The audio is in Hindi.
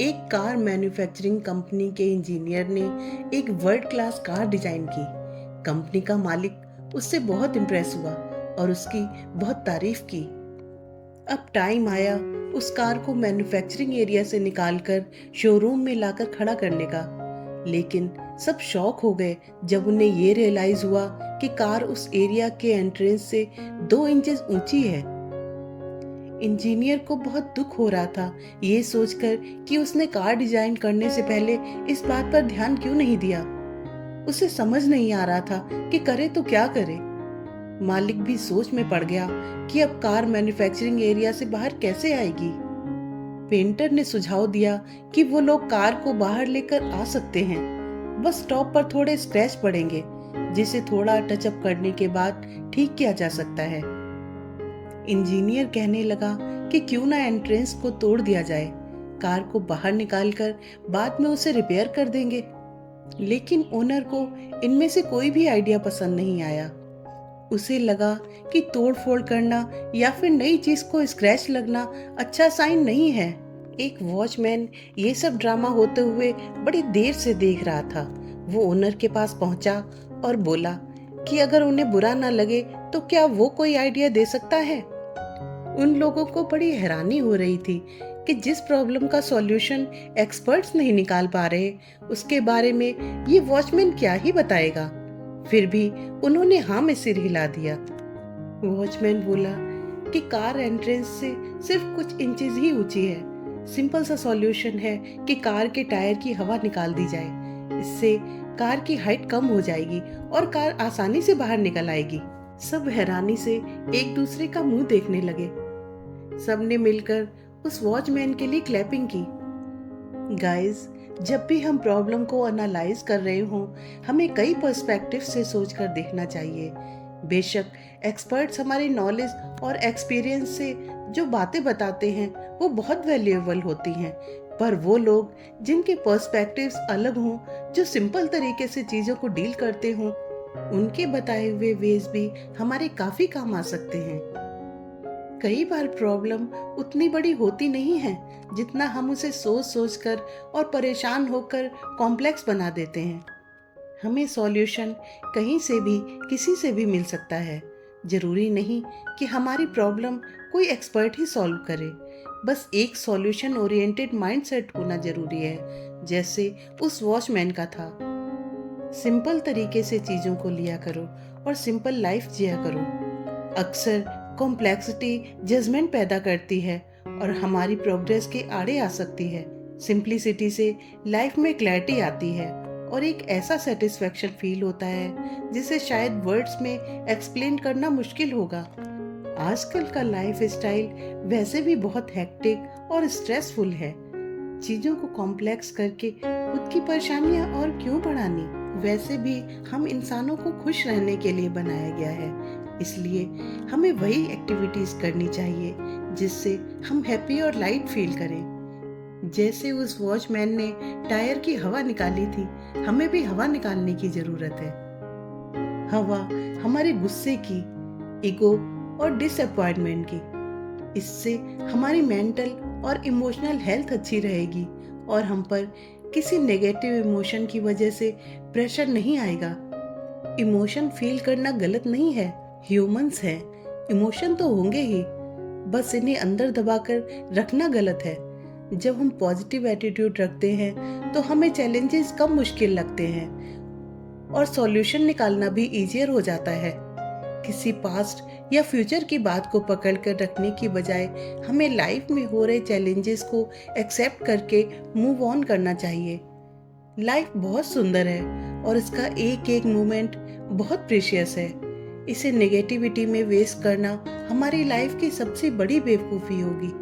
एक कार मैन्युफैक्चरिंग कंपनी के इंजीनियर ने एक वर्ल्ड क्लास कार डिजाइन की। कंपनी का मालिक उससे बहुत इम्प्रेस हुआ और उसकी बहुत तारीफ की। अब टाइम आया उस कार को मैन्युफैक्चरिंग एरिया से निकालकर शोरूम में लाकर खड़ा करने का। लेकिन सब शॉक हो गए जब उन्हें ये रियलाइज हुआ कि कार उस एरिया के एंट्रेंस से 2 इंचेस ऊंची है। इंजीनियर को बहुत दुख हो रहा था ये सोचकर कि उसने कार डिजाइन करने से पहले इस बात पर ध्यान क्यों नहीं दिया। उसे समझ नहीं आ रहा था कि करे तो क्या करे। मालिक भी सोच में पड़ गया कि अब कार मैन्युफैक्चरिंग एरिया से बाहर कैसे आएगी। पेंटर ने सुझाव दिया कि वो लोग कार को बाहर लेकर आ सकते हैं, बस टॉप पर थोड़े स्क्रैच पड़ेंगे जिसे थोड़ा टचअप करने के बाद ठीक किया जा सकता है। इंजीनियर कहने लगा कि क्यों ना एंट्रेंस को तोड़ दिया जाए, कार को बाहर निकालकर बाद में उसे रिपेयर कर देंगे। लेकिन ओनर को इनमें से कोई भी आइडिया पसंद नहीं आया। उसे लगा कि तोड़-फोड़ करना या फिर नई चीज को स्क्रैच लगना अच्छा साइन नहीं है। एक वॉचमैन ये सब ड्रामा होते हुए बड़ी देर से देख रहा था। वो ओनर के पास पहुंचा और बोला कि अगर उन्हें बुरा ना लगे तो क्या वो कोई आइडिया दे सकता है। उन लोगों को बड़ी हैरानी हो रही थी कि जिस प्रॉब्लम का सॉल्यूशन एक्सपर्ट्स नहीं निकाल पा रहे उसके बारे में ये वॉचमैन क्या ही बताएगा। फिर भी उन्होंने हाँ में सिर हिला दिया। वॉचमैन बोला कि कार एंट्रेंस से सिर्फ कुछ इंचेस ही ऊंची है। सिंपल सा सॉल्यूशन है कि कार के टायर की हवा निकाल दी जाए। इससे कार की हाइट कम हो जाएगी और कार आसानी से बाहर निकल आएगी। सब हैरानी से एक दूसरे का मुंह देखने लगे। सबने मिलकर उस वॉचमैन के लिए क्लैपिंग की। गाइस, जब भी हम प्रॉब्लम को एनालाइज कर रहे हों, हमें कई पर्सपेक्टिव से सोचकर देखना चाहिए। बेशक एक्सपर्ट्स हमारे नॉलेज और एक्सपीरियंस से जो बातें बताते हैं वो बहुत वैल्यूएबल होती हैं, पर वो लोग जिनके पर्सपेक्टिव्स अलग हों, जो सिंपल तरीके से चीज़ों को डील करते हों, उनके बताए हुए वेज भी हमारे काफ़ी काम आ सकते हैं। कई बार प्रॉब्लम उतनी बड़ी होती नहीं है जितना हम उसे सोच सोच कर और परेशान होकर कॉम्प्लेक्स बना देते हैं। हमें सॉल्यूशन कहीं से भी किसी से भी मिल सकता है। जरूरी नहीं कि हमारी प्रॉब्लम कोई एक्सपर्ट ही सॉल्व करे। बस एक सॉल्यूशन ओरिएंटेड माइंडसेट होना जरूरी है, जैसे उस वॉचमैन का था। सिंपल तरीके से चीज़ों को लिया करो और सिंपल लाइफ जिया करो। अक्सर कॉम्प्लेक्सिटी जजमेंट पैदा करती है और हमारी प्रोग्रेस के आड़े आ सकती है। सिंप्लिसिटी से लाइफ में क्लैरिटी आती है और एक ऐसा सेटिस्फैक्शन फील होता है जिसे शायद वर्ड्स में एक्सप्लेन करना मुश्किल होगा। आजकल का लाइफ स्टाइल वैसे भी बहुत हेक्टिक और स्ट्रेसफुल है। चीज़ों को कॉम्प्लेक्स करके खुद की परेशानियां और क्यों बढ़ानी। वैसे भी हम इंसानों को खुश रहने के लिए बनाया गया है, इसलिए हमें वही एक्टिविटीज करनी चाहिए जिससे हम हैप्पी और लाइट फील करें। जैसे उस वॉचमैन ने टायर की हवा निकाली थी, हमें भी हवा निकालने की जरूरत है। हवा हमारे गुस्से की, ईगो और डिसअपॉइंटमेंट की। इससे हमारी मेंटल और इमोशनल हेल्थ अच्छी रहेगी और हम पर किसी नेगेटिव इमोशन की वजह से प्रेशर नहीं आएगा। इमोशन फील करना गलत नहीं है, ह्यूमंस हैं, इमोशन तो होंगे ही, बस इन्हें अंदर दबाकर रखना गलत है। जब हम पॉजिटिव एटीट्यूड रखते हैं तो हमें चैलेंजेस कम मुश्किल लगते हैं और सॉल्यूशन निकालना भी इजियर हो जाता है। किसी पास्ट या फ्यूचर की बात को पकड़कर रखने की बजाय हमें लाइफ में हो रहे चैलेंजेस को एक्सेप्ट करके मूव ऑन करना चाहिए। लाइफ बहुत सुंदर है और इसका एक एक मोमेंट बहुत प्रीशियस है। इसे नेगेटिविटी में वेस्ट करना हमारी लाइफ की सबसे बड़ी बेवकूफ़ी होगी।